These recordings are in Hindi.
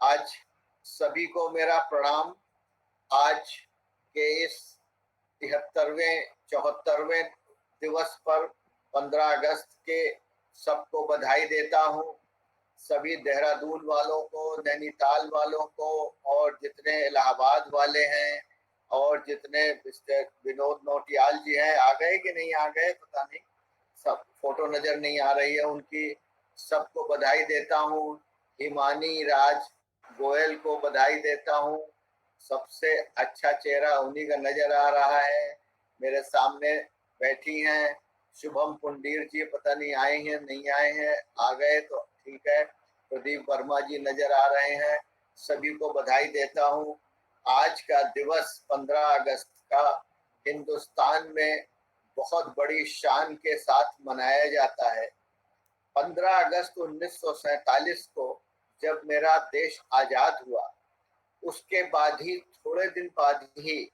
आज सभी को मेरा प्रणाम। आज के इस 73वें 74वें दिवस पर 15 अगस्त के सबको बधाई देता हूँ। सभी देहरादून वालों को, नैनीताल वालों को, और जितने इलाहाबाद वाले हैं, और जितने विनोद नौटियाल जी हैं, आ गए कि नहीं आ गए पता नहीं, सब फोटो नजर नहीं आ रही है उनकी, सबको बधाई देता हूँ। हिमानी राज गोयल को बधाई देता हूँ। सबसे अच्छा चेहरा उन्हीं का नजर आ रहा है, मेरे सामने बैठी हैं। शुभम पुंडीर जी पता नहीं आए हैं नहीं आए हैं, आ गए तो ठीक है। प्रदीप वर्मा जी नजर आ रहे हैं। सभी को बधाई देता हूँ। आज का दिवस 15 अगस्त का हिंदुस्तान में बहुत बड़ी शान के साथ मनाया जाता है। 15 अगस्त 1947 को जब मेरा देश आजाद हुआ, उसके बाद ही थोड़े दिन बाद ही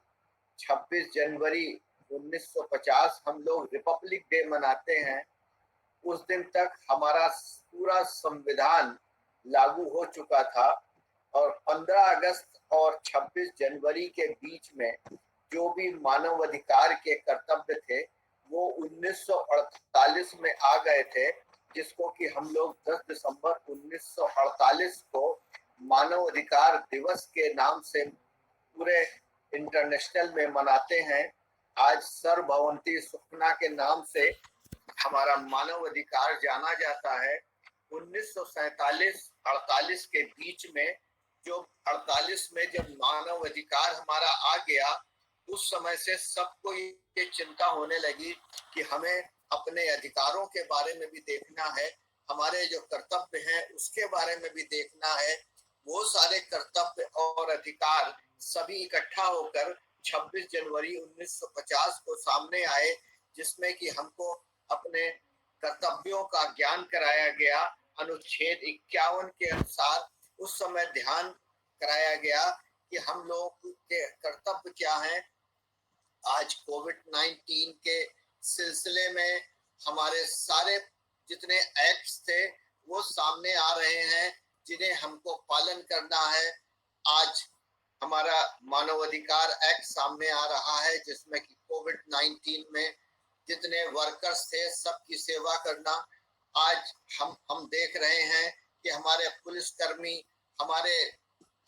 26 जनवरी 1950 हम लोग रिपब्लिक डे मनाते हैं। उस दिन तक हमारा पूरा संविधान लागू हो चुका था, और 15 अगस्त और 26 जनवरी के बीच में जो भी मानवाधिकार के कर्तव्य थे वो 1948 में आ गए थे, जिसको कि हम लोग 10 दिसंबर 1948 को मानव अधिकार दिवस के नाम से पूरे इंटरनेशनल में मनाते हैं। आज सर्वभवंती सुखना के नाम से हमारा मानव अधिकार जाना जाता है। 1947-48 के बीच में, जो 48 में जब मानव अधिकार हमारा आ गया, उस समय से सबको ये चिंता होने लगी कि हमें अपने अधिकारों के बारे में भी देखना है, हमारे जो कर्तव्य हैं उसके बारे में भी देखना है। वो सारे कर्तव्य और अधिकार सभी इकट्ठा होकर 26 जनवरी 1950 को सामने आए, जिसमें कि हमको अपने कर्तव्यों का ज्ञान कराया गया। अनुच्छेद 51 के अनुसार उस समय ध्यान कराया गया कि हम लोग के कर्तव्य क्या हैं। आज कोविड-19 के सिलसिले में हमारे सारे जितने एक्ट्स थे वो सामने आ रहे हैं, जिन्हें हमको पालन करना है। आज हमारा मानवाधिकार एक्ट सामने आ रहा है, जिसमें कि कोविड-19 में जितने वर्कर्स थे सबकी सेवा करना। आज हम देख रहे हैं कि हमारे पुलिसकर्मी, हमारे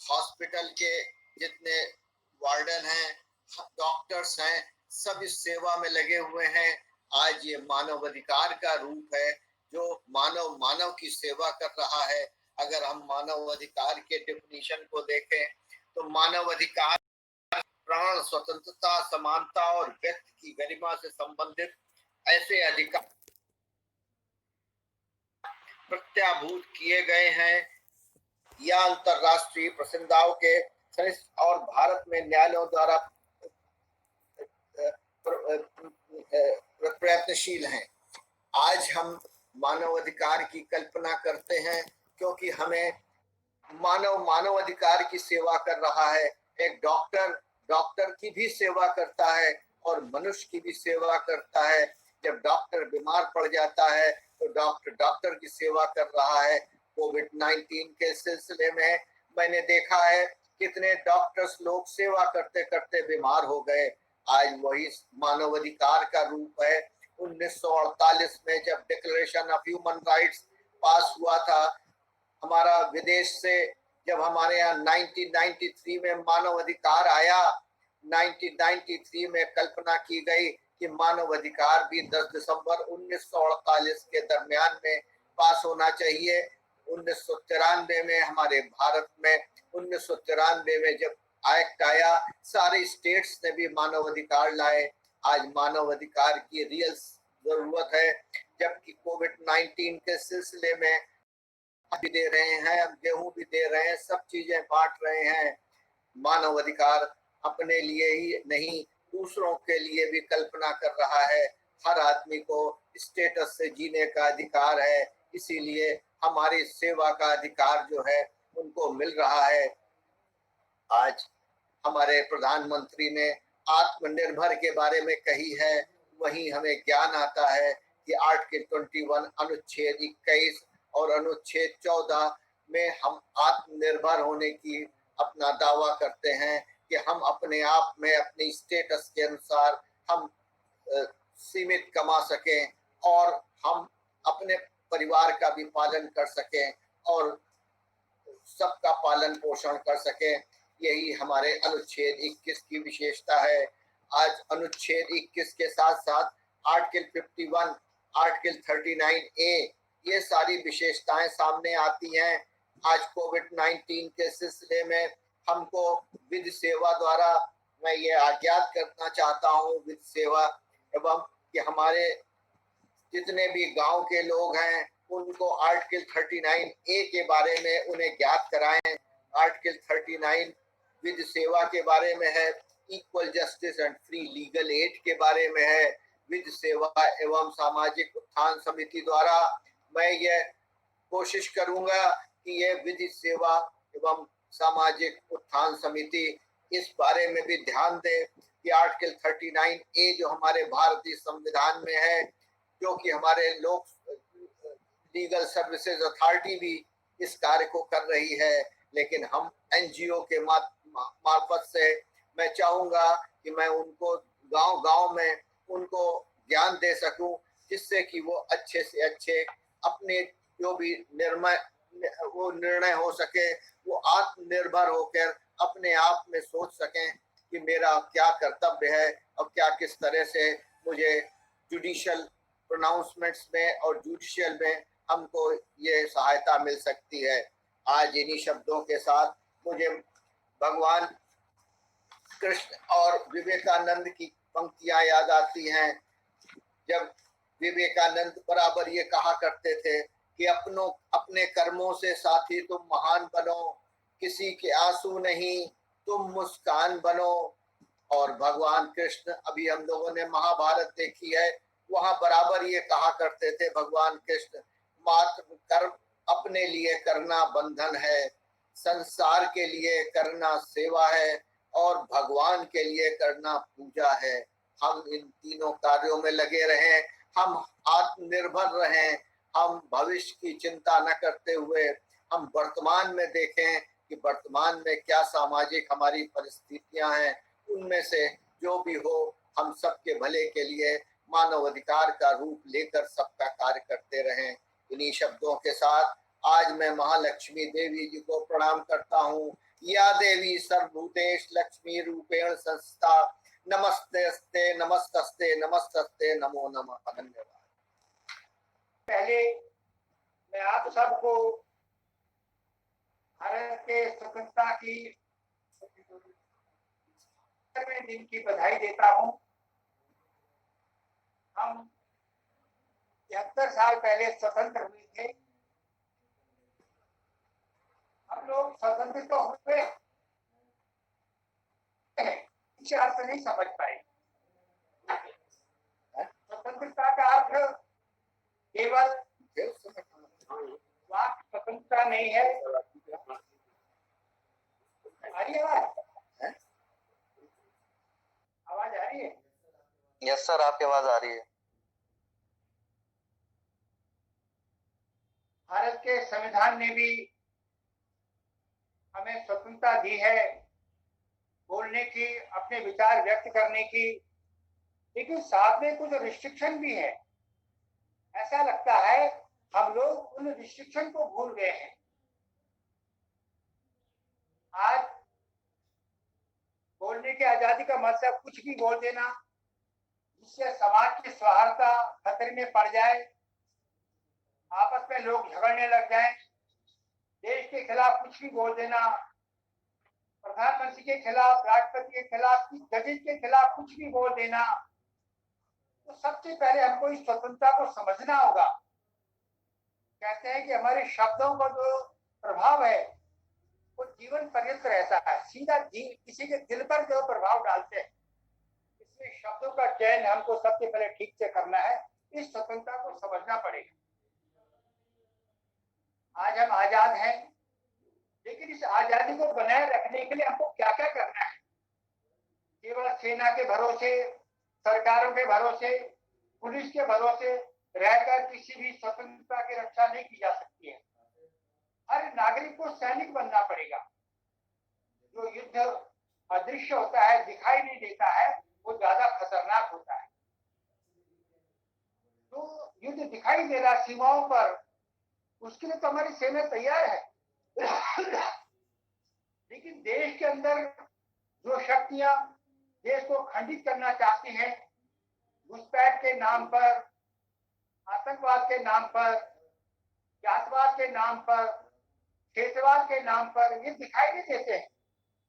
हॉस्पिटल के जितने वार्डन हैं, डॉक्टर्स हैं, सब इस सेवा में लगे हुए हैं। आज ये मानवाधिकार का रूप है, जो मानव की सेवा कर रहा है। अगर हम मानव अधिकार के डेफिनेशन को देखें तो मानव अधिकार प्राण, स्वतंत्रता, समानता और व्यक्ति की गरिमा से संबंधित ऐसे अधिकार प्रत्याभूत किए गए हैं या अंतरराष्ट्रीय प्रसिद्धाओं के और भारत में न्यायालयों द्वारा प्रयत्नशील हैं। आज हम मानवाधिकार की कल्पना करते हैं, क्योंकि हमें मानव अधिकार की सेवा कर रहा है। एक डॉक्टर की भी सेवा करता है और मनुष्य की भी सेवा करता है। जब डॉक्टर बीमार पड़ जाता है तो डॉक्टर की सेवा कर रहा है। कोविड-19 के सिलसिले में मैंने देखा है कितने डॉक्टर्स लोग सेवा करते करते बीमार हो गए। आज वही मानवाधिकार का रूप है। 1948 में जब डिक्लेरेशन ऑफ ह्यूमन राइट्स पास हुआ था, हमारा विदेश से जब हमारे यहाँ 1993 में मानव अधिकार आया, 1993 में कल्पना की गई कि मानव अधिकार भी 10 दिसंबर 1948 के दरमियान में पास होना चाहिए। 1993 में हमारे भारत में 1993 में जब एक्ट आया, सारे स्टेट्स ने भी मानव अधिकार लाए। आज मानव अधिकार की रियल जरूरत है, जबकि कोविड-19 के सिलसिले में भी दे रहे हैं, गेहूं भी दे रहे हैं, सब चीजें बांट रहे हैं। मानव अधिकार अपने लिए ही नहीं, दूसरों के लिए भी कल्पना कर रहा है। हर आदमी को स्टेटस से जीने का अधिकार है, इसीलिए हमारी सेवा का अधिकार जो है उनको मिल रहा है। आज हमारे प्रधानमंत्री ने आत्मनिर्भर के बारे में कही है, वहीं हमें ज्ञान आता है कि आर्टिकल 21 अनुच्छेद 21 और अनुच्छेद 14 में हम आत्मनिर्भर होने की अपना दावा करते हैं कि हम अपने आप में अपने स्टेटस के अनुसार हम सीमित कमा सकें और हम अपने परिवार का भी पालन कर सकें और सबका पालन पोषण कर सकें। यही हमारे अनुच्छेद 21 की विशेषता है। आज अनुच्छेद 21 के साथ साथ आर्टिकल 51, आर्टिकल 39A ये सारी विशेषताएं सामने आती हैं। आज कोविड-19 के सिलसिले में हमको विधि सेवा द्वारा मैं ये आज्ञात करना चाहता हूँ विधि सेवा एवं कि हमारे जितने भी गांव के लोग हैं उनको आर्टिकल 39A के बारे में उन्हें ज्ञात कराएं। आर्टिकल 39 विधि सेवा के बारे में है, equal justice and free legal aid के बारे में है। विधि सेवा एवं सामाजिक उत्थान समिति द्वारा मैं ये कोशिश करूंगा कि ये विधि सेवा एवं सामाजिक उत्थान समिति इस बारे में भी ध्यान दे कि आर्टिकल 39A जो हमारे भारतीय संविधान में है, जो कि हमारे लोक लीगल सर्विसेज अथॉरिटी भी इस कार्य को कर रही है, लेकिन हम एनजीओ के मार्फत से मैं चाहूंगा कि मैं उनको गांव-गांव में उनको ज्ञान दे सकूं, जिससे कि वो अच्छे से अच्छे अपने जो भी निर्णय हो सके वो आत्मनिर्भर होकर अपने आप में सोच सकें कि मेरा क्या कर्तव्य है और क्या किस तरह से मुझे जुडिशियल प्रोनाउंसमेंट्स में और जुडिशियल में हमको ये सहायता मिल सकती है। आज इन्हीं शब्दों के साथ मुझे भगवान कृष्ण और विवेकानंद की पंक्तियां याद आती हैं। जब विवेकानंद बराबर ये कहा करते थे कि अपने कर्मों से साथी तुम महान बनो, किसी के आंसू नहीं तुम मुस्कान बनो। और भगवान कृष्ण, अभी हम लोगों ने महाभारत देखी है, वहां बराबर ये कहा करते थे भगवान कृष्ण, मात्र कर्म अपने लिए करना बंधन है, संसार के लिए करना सेवा है और भगवान के लिए करना पूजा है। हम इन तीनों कार्यों में लगे रहें, हम आत्मनिर्भर रहें, हम भविष्य की चिंता न करते हुए हम वर्तमान में देखें कि वर्तमान में क्या सामाजिक हमारी परिस्थितियां हैं, उनमें से जो भी हो हम सबके भले के लिए मानव अधिकार का रूप लेकर सबका कार्य करते रहें। इन्हीं शब्दों के साथ आज मैं महालक्ष्मी देवी जी को प्रणाम करता हूँ। या देवी सर्वभूतेश लक्ष्मी रूपेण संस्था, नमस्ते नमस्तस्ते नमस्तस्ते नमो नमः। धन्यवाद। पहले मैं आप सबको भारत के स्वतंत्रता की 70वें दिन की बधाई देता हूं। हम 73 साल पहले स्वतंत्र हुए थे। हम लोग स्वतंत्र तो हुए, अर्थ नहीं समझ पाए। स्वतंत्रता का अर्थ केवल वाक स्वतंत्रता नहीं है। आ रही है आवाज आ रही है? यस सर, आपकी आवाज आ रही है। भारत के संविधान ने भी हमें स्वतंत्रता दी है बोलने की, अपने विचार व्यक्त करने की, लेकिन साथ में कुछ रिस्ट्रिक्शन भी है। ऐसा लगता है हम लोग उन रिस्ट्रिक्शन को भूल गए हैं। आज बोलने की आजादी का मतलब कुछ भी बोल देना जिससे समाज की सौहार्दता खतरे में पड़ जाए, आपस में लोग झगड़ने लग जाएं, देश के खिलाफ कुछ भी बोल देना, प्रधानमंत्री के खिलाफ, राष्ट्रपति के खिलाफ, जजेस के खिलाफ कुछ भी बोल देना। तो सबसे पहले हमको इस स्वतंत्रता को समझना होगा। कहते हैं कि हमारे शब्दों का जो प्रभाव है वो जीवन पर्यंत रहता है, सीधा किसी के दिल पर जो प्रभाव डालते हैं। इसलिए शब्दों का चयन हमको सबसे पहले ठीक से करना है। इस स्वतंत्रता को समझना पड़ेगा। आज हम आजाद हैं, लेकिन इस आजादी को बनाए रखने के लिए हमको क्या क्या करना है? केवल सेना के भरोसे, सरकारों के भरोसे, पुलिस के भरोसे रहकर किसी भी स्वतंत्रता की रक्षा नहीं की जा सकती है। हर नागरिक को सैनिक बनना पड़ेगा। जो युद्ध अदृश्य होता है, दिखाई नहीं देता है, वो ज्यादा खतरनाक होता है। तो युद्ध दिखाई दे रहा सीमाओं पर, उसके लिए तो हमारी सेना तैयार है। लेकिन देश के अंदर जो शक्तियां देश को खंडित करना चाहती हैं, घुसपैठ के नाम पर, आतंकवाद के नाम पर, जातवाद के नाम पर, क्षेत्रवाद के नाम पर, ये दिखाई नहीं देते हैं।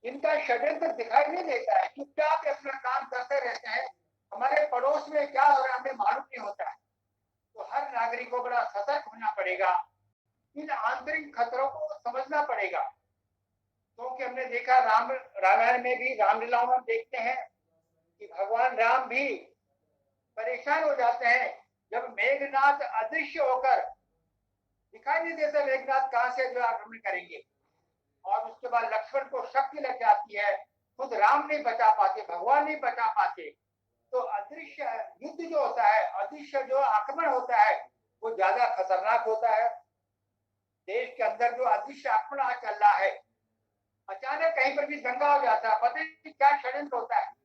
इनका षड्यंत्र दिखाई नहीं देता है, चुपचाप अपना काम करते रहते हैं। हमारे पड़ोस में क्या हो रहा है हमें मालूम नहीं होता है। तो हर नागरिक को बड़ा सतर्क होना पड़ेगा, इन आंतरिक खतरों को समझना पड़ेगा। क्योंकि हमने देखा रामायण में भी, रामलीलाओं में देखते हैं कि भगवान राम भी परेशान हो जाते हैं जब मेघनाथ अदृश्य होकर, दिखाई नहीं देता मेघनाथ कहां से जो आक्रमण करेंगे, और उसके बाद लक्ष्मण को शक्ति लग जाती है, खुद राम नहीं बचा पाते, भगवान नहीं बचा पाते। तो अदृश्य युद्ध जो होता है, अदृश्य जो आक्रमण होता है, वो ज्यादा खतरनाक होता है। देश के अंदर जो अदृश्य आक्रमण आज चल रहा है, अचानक कहीं पर भी दंगा हो जाता है, पता नहीं क्या षड्यंत्र होता है,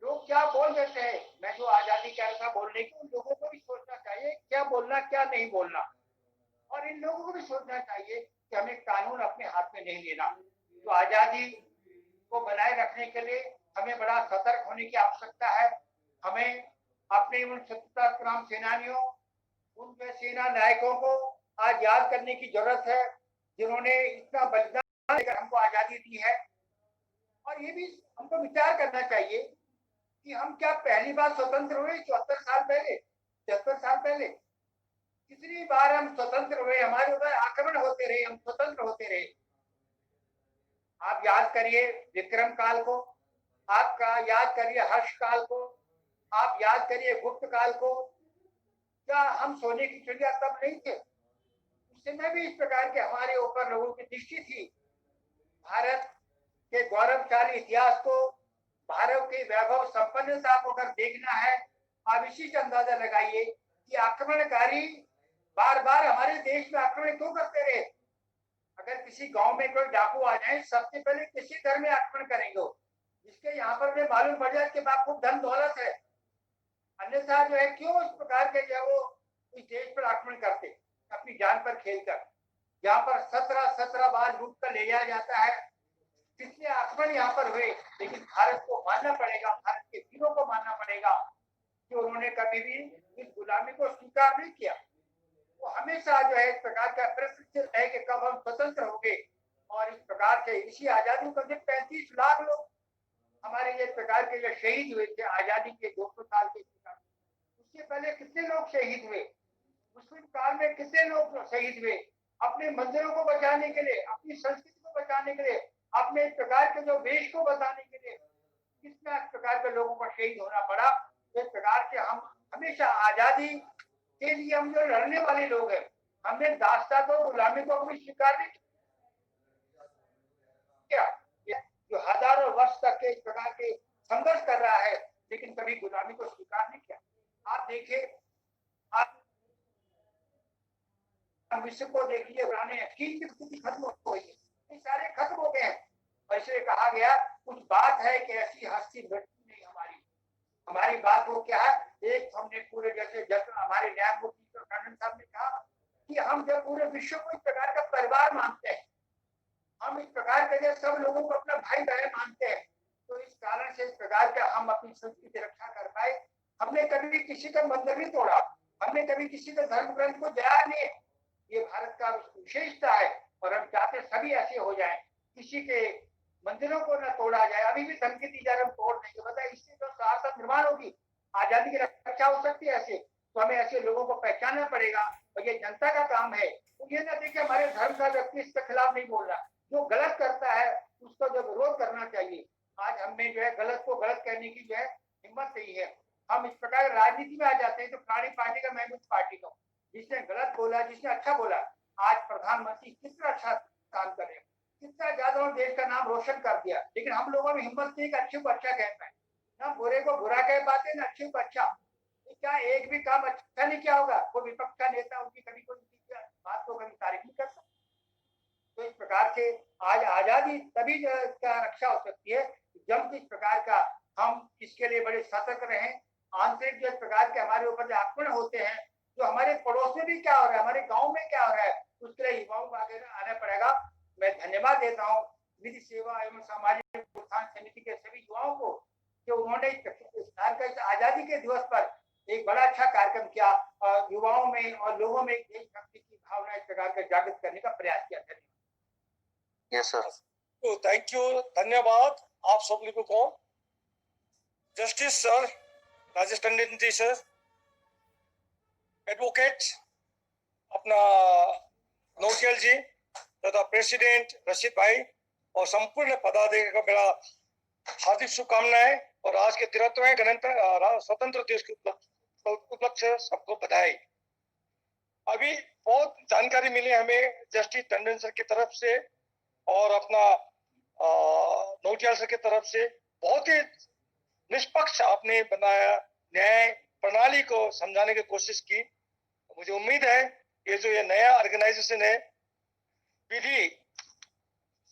लोग क्या बोल देते हैं। मैं जो आजादी कह रहा था बोलने की, उन लोगों को भी सोचना चाहिए क्या बोलना क्या नहीं बोलना, और इन लोगों को भी सोचना चाहिए कि हमें कानून अपने हाथ में नहीं लेना। तो आजादी को बनाए रखने के लिए हमें बड़ा सतर्क होने की आवश्यकता है। हमें अपने उन स्वतंत्रता संग्राम सेनानियों, उन सेना नायकों को आज याद करने की जरूरत है, जिन्होंने इतना बलिदान देकर हमको आजादी दी है। और ये भी हमको विचार करना चाहिए कि हम क्या पहली बार स्वतंत्र हुए 74 साल पहले, 73 साल पहले? कितनी बार हम स्वतंत्र हुए, हमारे ऊपर आक्रमण होते रहे, हम स्वतंत्र होते रहे। आप याद करिए विक्रम काल को, आपका याद करिए हर्ष काल को, आप याद करिए गुप्त काल को। क्या हम सोने की चिड़िया तब नहीं थे? उस समय भी इस प्रकार के हमारे ऊपर लोगों की दृष्टि थी। भारत के गौरवशाली इतिहास को, भारत की वैभव संपन्नता को अगर देखना है, आप इसी से अंदाजा लगाइए कि आक्रमणकारी बार बार हमारे देश में आक्रमण क्यों करते रहे। अगर किसी गांव में कोई डाकू आ जाए, सबसे पहले किसी घर में आक्रमण करेंगे, जिसके यहाँ पर उन्हें मालूम पड़ जाए कि बाप खूब धन दौलत है। अन्यथा जो है क्यों इस प्रकार के जो वो इस देश पर आक्रमण करते, अपनी जान पर खेलकर। यहाँ पर 17 बार लूट कर ले जाया जाता है। कितने आक्रमण यहाँ पर हुए, लेकिन भारत को मानना पड़ेगा, भारत के वीरों को मानना पड़ेगा कि उन्होंने कभी भी इस गुलामी को स्वीकार नहीं किया। वो हमेशा जो है इस प्रकार का प्रश्न है कि कब हम स्वतंत्र होंगे। और इस प्रकार से इसी आजादी को 35 लाख लोग हमारे ये प्रकार के जो शहीद हुए थे आजादी के 200 साल के, उससे पहले कितने लोग शहीद हुए, मुस्लिम काल में कितने लोग शहीद हुए, अपने मंदिरों को बचाने के लिए, अपनी संस्कृति को बचाने के लिए, अपने इस प्रकार के जो वेश को बचाने के लिए कितना इस प्रकार के लोगों को शहीद होना पड़ा। इस प्रकार से हम हमेशा आजादी के लिए हम जो लड़ने वाले लोग हैं, हमने दास्ता को, गुलामी को भी स्वीकार नहीं किया। जो हजारों वर्ष तक के इस प्रकार के संघर्ष कर रहा है, लेकिन कभी गुलामी को स्वीकार नहीं किया। आप देखिए, आप विश्व को देखिए, पुराने चीन की स्थिति खत्म हो गई है, ये सारे खत्म हो गए हैं। और इसलिए कहा गया कुछ बात है कि ऐसी हस्ती मृत्यु नहीं हमारी। हमारी बात वो क्या है, एक हमने पूरे जैसे हमारे न्यायमूर्ति कानून साहब ने कहा कि हम जब पूरे विश्व को इस प्रकार का परिवार मानते हैं, हम इस प्रकार के सब लोगों को अपना भाई बहन मानते हैं, तो इस कारण से इस प्रकार का हम अपनी संस्कृति रक्षा कर पाए। हमने कभी किसी का मंदिर नहीं तोड़ा, हमने कभी किसी का धर्म ग्रंथ को जलाया नहीं। ये भारत का विशेषता है, और हम चाहते सभी ऐसे हो जाए, किसी के मंदिरों को न तोड़ा जाए। अभी भी धमकी दी जा रही, हम तोड़ देंगे, बताए इससे जो शासन निर्माण होगी, आजादी की रक्षा हो सकती है ऐसे। तो हमें ऐसे लोगों को पहचानना पड़ेगा, और ये जनता का काम है। तो ये ना देखिए हमारे धर्म का व्यक्ति इसके खिलाफ नहीं बोल रहा, जो गलत करता है उसको जो विरोध करना चाहिए। आज हमें जो है गलत को गलत कहने की जो है हिम्मत नहीं है। हम इस प्रकार राजनीति में आ जाते हैं तो फलानी पार्टी का, मैं उस पार्टी का, जिसने गलत बोला जिसने अच्छा बोला। आज प्रधानमंत्री कितना अच्छा काम कर रहे हैं, कितना ज्यादा देश का नाम रोशन कर दिया, लेकिन हम लोगों में हिम्मत नहीं कि अच्छे को अच्छा कह पाए, ना बुरे को बुरा कह पाते, ना अच्छे को अच्छा। क्या एक भी काम अच्छा नहीं किया होगा? वो विपक्ष का नेता उनकी कभी कोई बात को कभी तारीफ नहीं कर सकता। प्रकार से आज आजादी तभी का रक्षा हो सकती है जब किस प्रकार का हम इसके लिए बड़े सतर्क रहें। आंतरिक जो इस प्रकार के हमारे ऊपर जो आक्रमण होते हैं, जो हमारे पड़ोस में भी क्या हो रहा है, हमारे गांव में क्या हो रहा है, उसके लिए युवाओं को आगे आना पड़ेगा। मैं धन्यवाद देता हूँ विधि सेवा एवं सामाजिक उत्थान समिति के सभी युवाओं को कि उन्होंने इस आजादी के दिवस पर एक बड़ा अच्छा कार्यक्रम किया और युवाओं में और लोगों में देशभक्ति की भावना इस प्रकार का जागृत करने का प्रयास किया। Yes sir. तो थैंक यू, धन्यवाद आप सब लोगों को। जस्टिस सर राजेश टंडन जी सर, एडवोकेट अपना नौटियाल जी तथा प्रेसिडेंट रशीद भाई और संपूर्ण पदाधिकारियों का मेरा हार्दिक शुभकामनाएं और आज के 73वें गणतंत्र स्वतंत्र दिवस के उपलक्ष्य सबको बधाई। अभी बहुत जानकारी मिली हमें जस्टिस टंडन सर की तरफ से और अपना नौटियाल सर की तरफ से। बहुत ही निष्पक्ष आपने बनाया, न्याय प्रणाली को समझाने की कोशिश की। मुझे उम्मीद है ये नया ऑर्गेनाइजेशन है विधि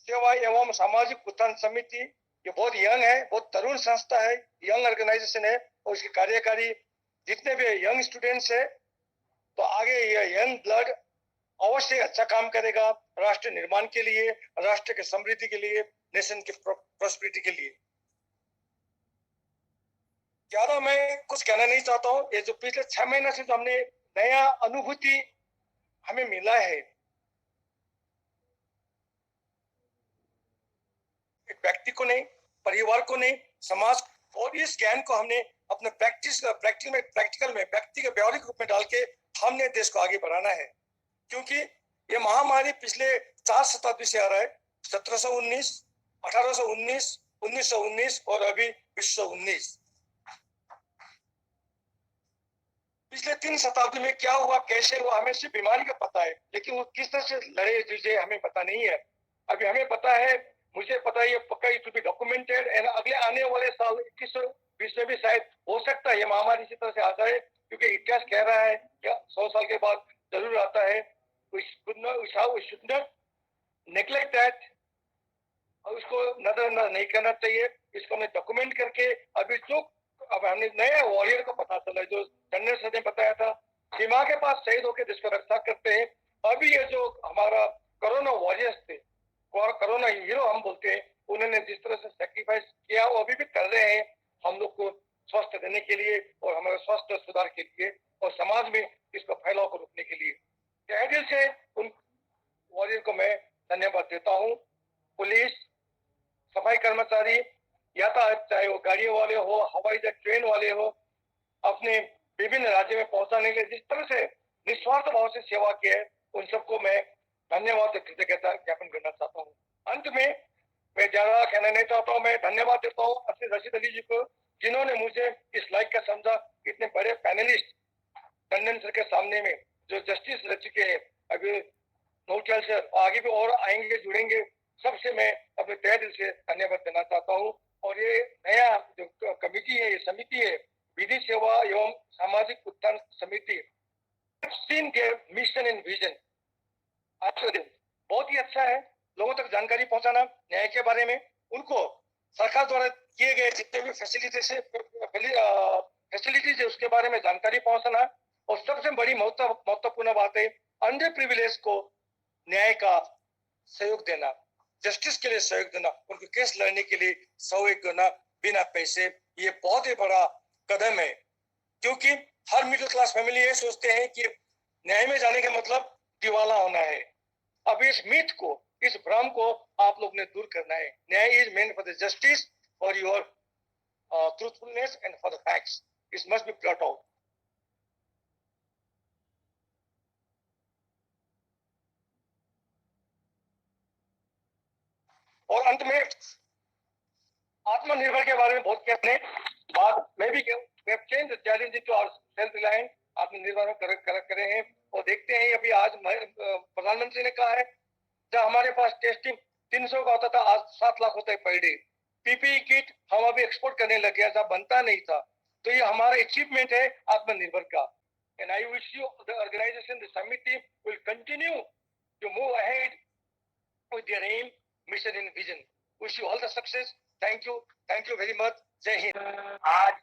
सेवा एवं सामाजिक उत्थान समिति, ये बहुत यंग है, बहुत तरुण संस्था है, यंग ऑर्गेनाइजेशन है और इसके कार्यकारी जितने भी यंग स्टूडेंट्स है, तो आगे ये यंग ब्लड अवश्य अच्छा काम करेगा राष्ट्र निर्माण के लिए, राष्ट्र के समृद्धि के लिए, नेशन के प्रॉस्पेरिटी के लिए। ज्यादा मैं कुछ कहना नहीं चाहता हूँ। ये जो पिछले 6 महीने से जो हमने नया अनुभूति हमें मिला है, एक व्यक्ति को नहीं, परिवार को नहीं, समाज, और इस ज्ञान को हमने अपने प्रैक्टिकल में व्यक्ति के व्यवहारिक रूप में डाल के हमने देश को आगे बढ़ाना है। क्योंकि ये महामारी पिछले 4 शताब्दी से आ रहा है, 1719, 1819, 1919 और अभी 2019। पिछले 3 शताब्दी में क्या हुआ, कैसे हुआ, हमें सिर्फ बीमारी का पता है, लेकिन वो किस तरह से लड़े जूझे हमें पता नहीं है। अभी हमें पता है, मुझे पता है ये पक्का it will be documented and अगले आने वाले साल 2120 में भी शायद हो सकता है ये महामारी इसी तरह से आ जाए, क्योंकि इतिहास कह रहा है कि 100 साल के बाद जरूर आता है। We should not neglect that, और उसको नजर नहीं करना चाहिए। इसको हमने डॉक्यूमेंट करके अभी जो अब हमने नए वॉरियर को पता चला, जो टंडन सर ने बताया था, सीमा के पास शहीद होकर देश को रक्षा करते हैं। अभी ये जो हमारा कोरोना वॉरियर्स थे, कोरोना हीरो हम बोलते हैं, उन्होंने जिस तरह से सेक्रीफाइस किया वो अभी भी कर रहे हैं हम लोग को स्वस्थ रहने के लिए और हमारे स्वास्थ्य सुधार के लिए और समाज में इसको फैलाव को रोकने के लिए। तहे दिल से उन वॉरियर को मैं धन्यवाद देता हूँ। पुलिस, सफाई कर्मचारी, यातायात, चाहे वो गाड़ियों वाले हो, हवाई जहाज, ट्रेन वाले हो, अपने विभिन्न राज्यों में पहुंचाने के लिए जिस तरह से निस्वार्थ भाव से सेवा की है, उन सबको मैं धन्यवाद कृतज्ञता ज्ञापन करना चाहता हूँ। अंत में मैं ज्यादा कहना नहीं चाहता हूँ, मैं धन्यवाद देता हूँ रशीद अली जी को, जिन्होंने मुझे इस लायक का समझा। इतने बड़े पैनलिस्ट टंडन सर के सामने में जो जस्टिस रह चुके हैं, अभी नौटियाल से आगे भी और आएंगे, जुड़ेंगे, सबसे मैं अपने तहे दिल से धन्यवाद देना चाहता हूँ। और ये नया जो कमेटी है, ये समिति है विधि सेवा एवं सामाजिक उत्थान समिति, seen their mission and vision, आज का दिन बहुत ही अच्छा है। लोगों तक जानकारी पहुंचाना न्याय के बारे में, उनको सरकार द्वारा किए गए जितने भी फैसिलिटीज है उसके बारे में जानकारी पहुंचाना, और सबसे बड़ी महत्वपूर्ण बात है अंडर प्रिविलेज को न्याय का सहयोग देना, जस्टिस के लिए सहयोग देना, उनके केस लड़ने के लिए सहयोग देना बिना पैसे। ये बहुत ही बड़ा कदम है, क्योंकि हर मिडिल क्लास फैमिली ये सोचते हैं कि न्याय में जाने का मतलब दिवाला होना है। अब इस मिथ को, इस भ्रम को आप लोग ने दूर करना है। न्याय is meant for the justice, for your truthfulness and for the facts. It must be brought out. और अंत में आत्मनिर्भर के बारे में बहुत कहते हैं, बात मैं भी change challenge to our self reliance, आत्मनिर्भर करे हैं। और देखते हैं अभी आज प्रधानमंत्री ने कहा है, जब हमारे पास टेस्टिंग 300 का होता था, आज 7 लाख होता है पर डे। पीपीई किट हम अभी एक्सपोर्ट करने लग गया, जब बनता नहीं था। तो ये हमारा अचीवमेंट है आत्मनिर्भर का। And I wish you the organisation, the samiti will continue to move ahead with their aim, mission and vision. Wish you all the success. Thank you very much. जय हिंद। आज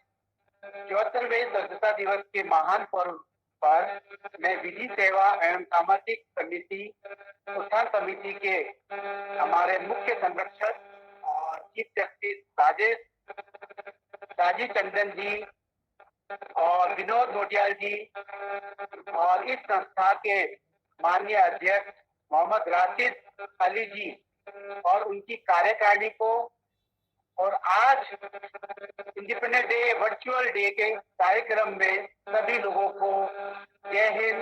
74वें स्वतंत्रता दिवस के महान पर्व पर मैं विधि सेवा एवं सामाजिक समिति उत्थान समिति के हमारे मुख्य संरक्षक और चीफ जस्टिस राजीव टंडन जी और विनोद नोटियाल जी और इस संस्था के माननीय अध्यक्ष मोहम्मद राशिद अली जी और उनकी कार्यकारिणी को और आज इंडिपेंडेंस डे वर्चुअल डे के कार्यक्रम में सभी लोगों को जय हिंद,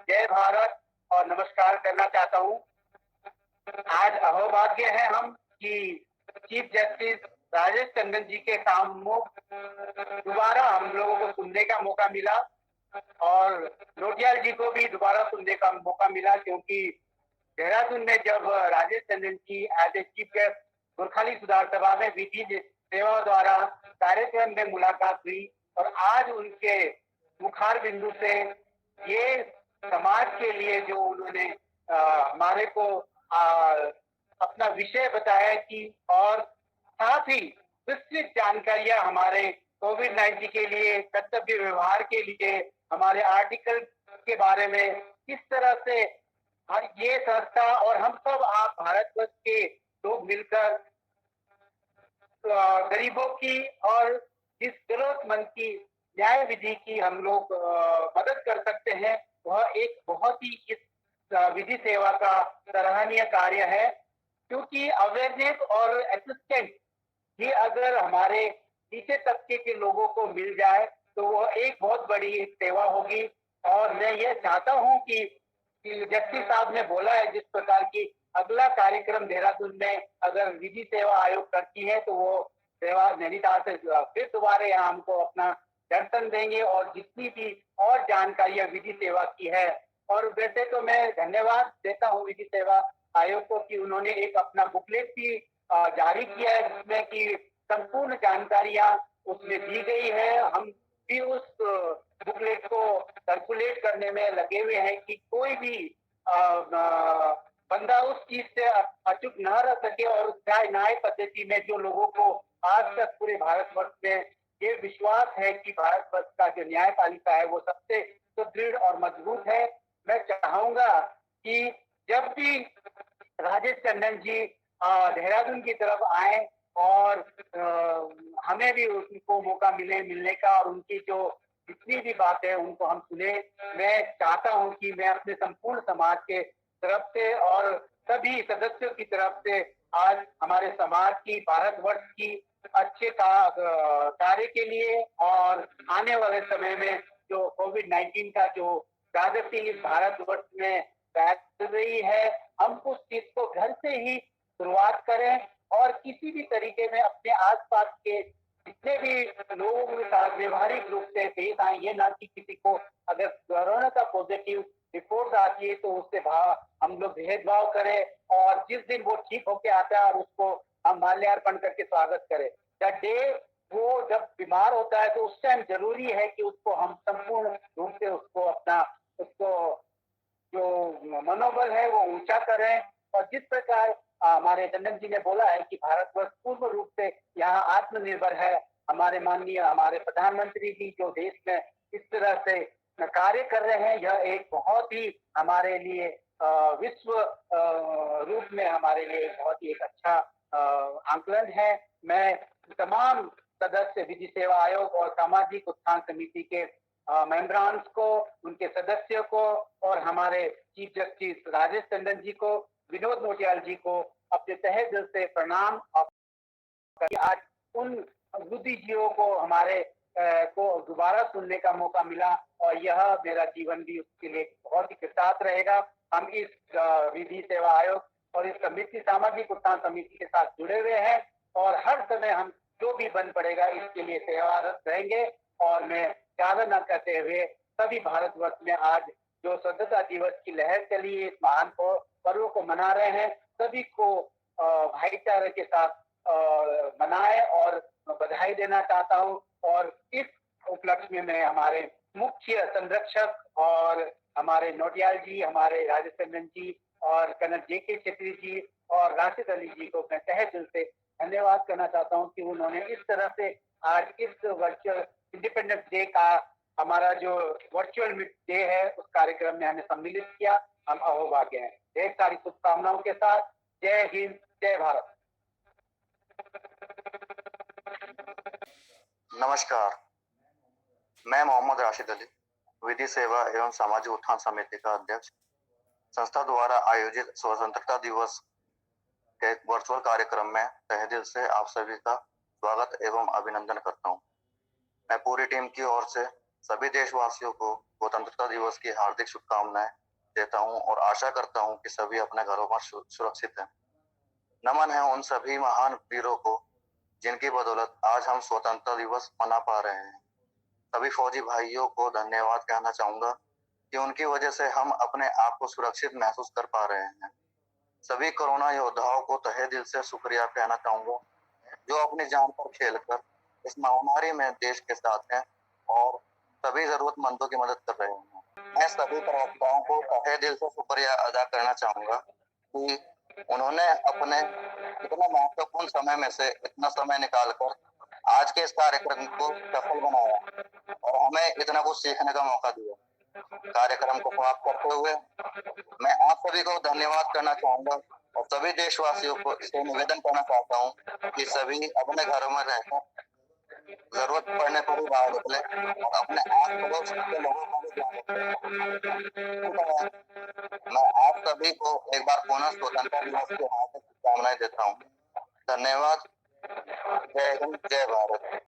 जय भारत और नमस्कार करना चाहता हूँ। आज अहोभाग्य है हम कि चीफ जस्टिस राजेश टंडन जी के सम्मुख दोबारा हम लोगों को सुनने का मौका मिला और नोटियाल जी को भी दोबारा सुनने का मौका मिला, क्योंकि देहरादून में जब Rajesh Tandon ji as a chief guest Gorkhali Sudhar Sabha में विधि सेवा द्वारा कार्यक्रम में मुलाकात हुई और आज उनके मुखार बिंदु से ये समाज के लिए जो उन्होंने हमारे को अपना विषय बताया कि और साथ ही विस्तृत जानकारियां हमारे कोविड-19 के लिए, कर्तव्य व्यवहार के लिए, हमारे आर्टिकल के बारे में किस तरह से ये संस्था और हम सब आप भारतवर्ष के लोग मिलकर गरीबों की और जिस जरूरतमंद की न्याय विधि की हम लोग मदद कर सकते हैं, वह एक बहुत ही इस विधि सेवा का सराहनीय कार्य है। क्योंकि अवेयरनेस और असिस्टेंस ये अगर हमारे नीचे तबके के लोगों को मिल जाए तो वह एक बहुत बड़ी सेवा होगी। और मैं ये चाहता हूँ कि जस्टिस साहब ने बोला है जिस प्रकार की अगला कार्यक्रम देहरादून में अगर विधि सेवा आयोग करती है तो वो सेवा नैनीताल से फिर दोबारा यहाँ हमको अपना दर्शन देंगे और जितनी भी और जानकारियां विधि सेवा की है। और वैसे तो मैं धन्यवाद देता हूँ विधि सेवा आयोग को कि उन्होंने एक अपना बुकलेट भी जारी किया है जिसमें कि संपूर्ण जानकारियां उसमें दी गई है। हम भी उस बुकलेट को सर्कुलेट करने में लगे हुए हैं कि कोई भी बंदा उस चीज से अचूक न रह सके और न्याय पद्धति में जो लोगों को आज तक पूरे भारतवर्ष में ये विश्वास है कि भारतवर्ष का जो न्यायपालिका है वो सबसे सुदृढ़ और मजबूत है। मैं चाहूंगा कि जब भी राजेश टंडन जी देहरादून की तरफ आए और हमें भी उनको मौका मिलने का और उनकी जो जितनी भी बात है उनको हम सुने। मैं चाहता हूं कि मैं अपने संपूर्ण समाज के तरफ से और सभी सदस्यों की तरफ से आज हमारे समाज की, भारतवर्ष की अच्छे कार्य के लिए और आने वाले समय में जो कोविड-19 का जो प्रागति इस भारतवर्ष में फैल रही है, हम उस चीज को घर से ही शुरुआत करें और किसी भी तरीके में अपने आसपास के जितने भी लोगों के साथ व्यवहारिक रूप से पेश आए। ये ना कि किसी को अगर कोरोना का पॉजिटिव रिपोर्ट आती है तो उससे हम लोग भेदभाव करें और जिस दिन वो ठीक होके आता है उसको हम माल्यार्पण करके स्वागत करें। वो जब बीमार होता है तो उस टाइम जरूरी है कि उसको हम संपूर्ण रूप से उसको जो मनोबल है वो ऊंचा करें। और जिस प्रकार हमारे टंडन जी ने बोला है कि भारतवर्ष पूर्ण रूप से यहाँ आत्मनिर्भर है, हमारे प्रधानमंत्री जी जो देश में इस तरह से कार्य कर रहे हैं, यह एक बहुत ही हमारे लिए विश्व रूप में हमारे लिए बहुत ही एक अच्छा आंकलन है। मैं तमाम सदस्य विधि सेवा आयोग और सामाजिक उत्थान समिति के मेंबरान को, उनके सदस्यों को और हमारे चीफ जस्टिस राजेश टंडन जी को, विनोद नोटियाल जी को अपने तहे दिल से प्रणाम। आज उन बुद्धिजीवियों को हमारे को दोबारा सुनने का मौका मिला और यह मेरा जीवन भी उसके लिए बहुत ही कृतार्थ रहेगा। हम इस विधि सेवा आयोग और इस समिति, सामाजिक उत्थान समिति के साथ जुड़े हुए हैं और हर समय हम जो भी बन पड़ेगा इसके लिए सेवारत रहेंगे। और मैं ज्यादा न कहते हुए सभी भारतवर्ष में आज जो स्वतंत्रता दिवस की लहर चली है, इस महान पर्व को मना रहे हैं, सभी को भाईचारे के साथ मनाए और बधाई देना चाहता हूँ। और इस उपलक्ष्य में मैं हमारे मुख्य संरक्षक और हमारे नोटियाल जी, हमारे राजेश टंडन जी और कर्नल JK छेत्री जी और राशिद अली जी को मैं तहे दिल से धन्यवाद करना चाहता हूं कि उन्होंने इस तरह से आज इस वर्चुअल इंडिपेंडेंस डे का हमारा जो वर्चुअल डे है उस कार्यक्रम में हमें सम्मिलित किया। हम अहोभाग्य हैं। ढेर सारी शुभकामनाओं के साथ जय हिंद, जय भारत। नमस्कार, मैं मोहम्मद राशिद अली, विधि सेवा एवं सामाजिक उत्थान समिति का अध्यक्ष, संस्था द्वारा आयोजित स्वतंत्रता दिवस के वर्चुअल कार्यक्रम में तहे दिल से आप सभी का स्वागत एवं अभिनंदन करता हूं। मैं पूरी टीम की ओर से सभी देशवासियों को स्वतंत्रता दिवस की हार्दिक शुभकामनाएं देता हूं और आशा करता हूं कि सभी अपने घरों पर सुरक्षित हैं। नमन है उन सभी महान वीरों को जिनकी बदौलत आज हम स्वतंत्रता दिवस मना पा रहे हैं। सभी फौजी भाइयों को धन्यवाद कहना चाहूंगा कि उनकी वजह से हम अपने आप को सुरक्षित महसूस कर पा रहे हैं। सभी कोरोना योद्धाओं को तहे दिल से शुक्रिया कहना चाहूंगा जो अपनी जान पर खेलकर इस महामारी में देश के साथ हैं और सभी जरूरतमंदों की मदद कर रहे हैं। मैं सभी प्रवक्ताओं को तहे दिल से शुक्रिया अदा करना चाहूंगा कि उन्होंने अपने इतने महत्वपूर्ण समय में से इतना समय निकालकर आज के इस कार्यक्रम को सफल बनाया और हमें इतना कुछ सीखने का मौका दिया। कार्यक्रम को समाप्त करते हुए मैं आप सभी को धन्यवाद करना चाहूंगा और सभी देशवासियों को इससे निवेदन करना चाहता हूं कि सभी अपने घरों में रहकर जरूरत पड़ने पर ही बाहर निकले और अपने आस पड़ोस के लोगों को भी ध्यान रखें। मैं आप सभी को एक बार पुनः स्वतंत्रता दिवस की हार्दिक शुभकामनाएं देता हूँ। धन्यवाद। जय हिंद, जय भारत।